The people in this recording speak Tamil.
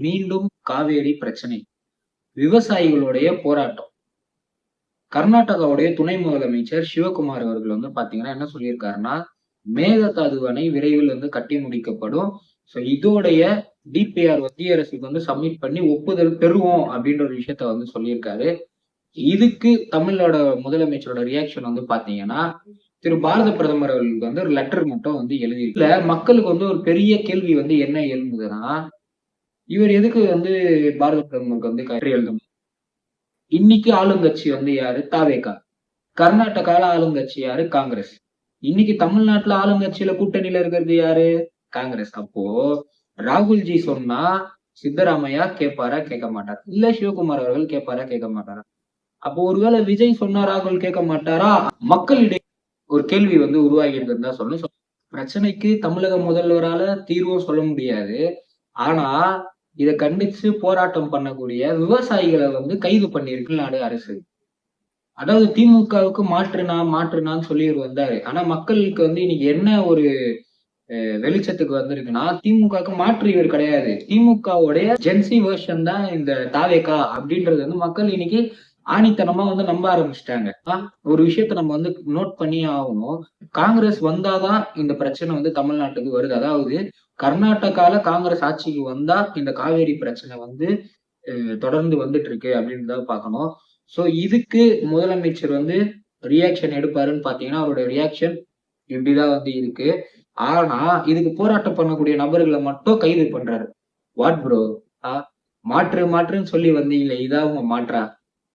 மீண்டும் காவேரி பிரச்சனை, விவசாயிகளுடைய போராட்டம். கர்நாடகாவுடைய துணை முதலமைச்சர் சிவகுமார் அவர்கள் பாத்தீங்கன்னா என்ன சொல்லியிருக்காருன்னா, மேகதாது அணை விரைவில் கட்டி முடிக்கப்படும். சோ இதோடைய டிபிஆர் மத்திய அரசுக்கு சப்மிட் பண்ணி ஒப்புதல் பெறுவோம் அப்படின்ற ஒரு விஷயத்த சொல்லியிருக்காரு. இதுக்கு தமிழோட முதலமைச்சரோட ரியாக்ஷன் பாத்தீங்கன்னா, திரு பாரத பிரதமர் அவர்களுக்கு ஒரு லெட்டர் மட்டும் எழுதியிருக்கல. மக்களுக்கு ஒரு பெரிய கேள்வி என்ன எழுந்ததுன்னா, இவர் எதுக்கு பாரத பிரதமருக்கு கட்டுரை எழுதணும்? இன்னைக்கு ஆளுங்கட்சி யாரு? தாவேகா. கர்நாடகால ஆளுங்கட்சி யாரு? காங்கிரஸ். இன்னைக்கு தமிழ்நாட்டுல ஆளுங்கட்சியில கூட்டணியில இருக்கிறது யாரு? காங்கிரஸ். அப்போ ராகுல்ஜி சொன்னா சித்தராமையா கேட்பாரா? கேட்க மாட்டார். இல்ல சிவகுமார் அவர்கள் கேட்பாரா? கேட்க மாட்டாரா? அப்போ ஒருவேளை விஜய் சொன்னா ராகுல் கேட்க மாட்டாரா? மக்களிடையே ஒரு கேள்வி உருவாகி இருக்குன்னு தான் சொல்லணும். பிரச்சனைக்கு தமிழக முதல்வரால தீர்வும் சொல்ல முடியாது. ஆனா இதை கண்டிச்சு போராட்டம் பண்ணக்கூடிய விவசாயிகளை கைது பண்ணிருக்கு நாடு அரசு. அதாவது திமுகவுக்கு மாற்றுனான்னு சொல்லி வந்தாரு. ஆனா மக்களுக்கு இன்னைக்கு என்ன ஒரு வெளிச்சத்துக்கு வந்திருக்குன்னா, திமுகவுக்கு மாற்று இவர் கிடையாது. திமுகவுடைய ஜென்சி வெர்ஷன் தான் இந்த தாவேகா அப்படின்றது மக்கள் இன்னைக்கு ஆணித்தனமா நம்ப ஆரம்பிச்சிட்டாங்க. ஒரு விஷயத்த நம்ம நோட் பண்ணி ஆகணும். காங்கிரஸ் வந்தாதான் இந்த பிரச்சனை தமிழ்நாட்டுக்கு வருது. அதாவது கர்நாடகால காங்கிரஸ் ஆட்சிக்கு வந்தா இந்த காவேரி பிரச்சனை தொடர்ந்து வந்துட்டு இருக்கு அப்படின்றத பார்க்கணும். சோ இதுக்கு முதலமைச்சர் ரியாக்ஷன் எடுப்பாருன்னு பாத்தீங்கன்னா, அவருடைய ரியாக்ஷன் இப்படிதான் இருக்கு. ஆனா இதுக்கு போராட்டம் பண்ணக்கூடிய நபர்களை மட்டும் கைது பண்றாரு. What bro? மாற்றுன்னு சொல்லி வந்தீங்களே, இதான் உங்க மாற்றா?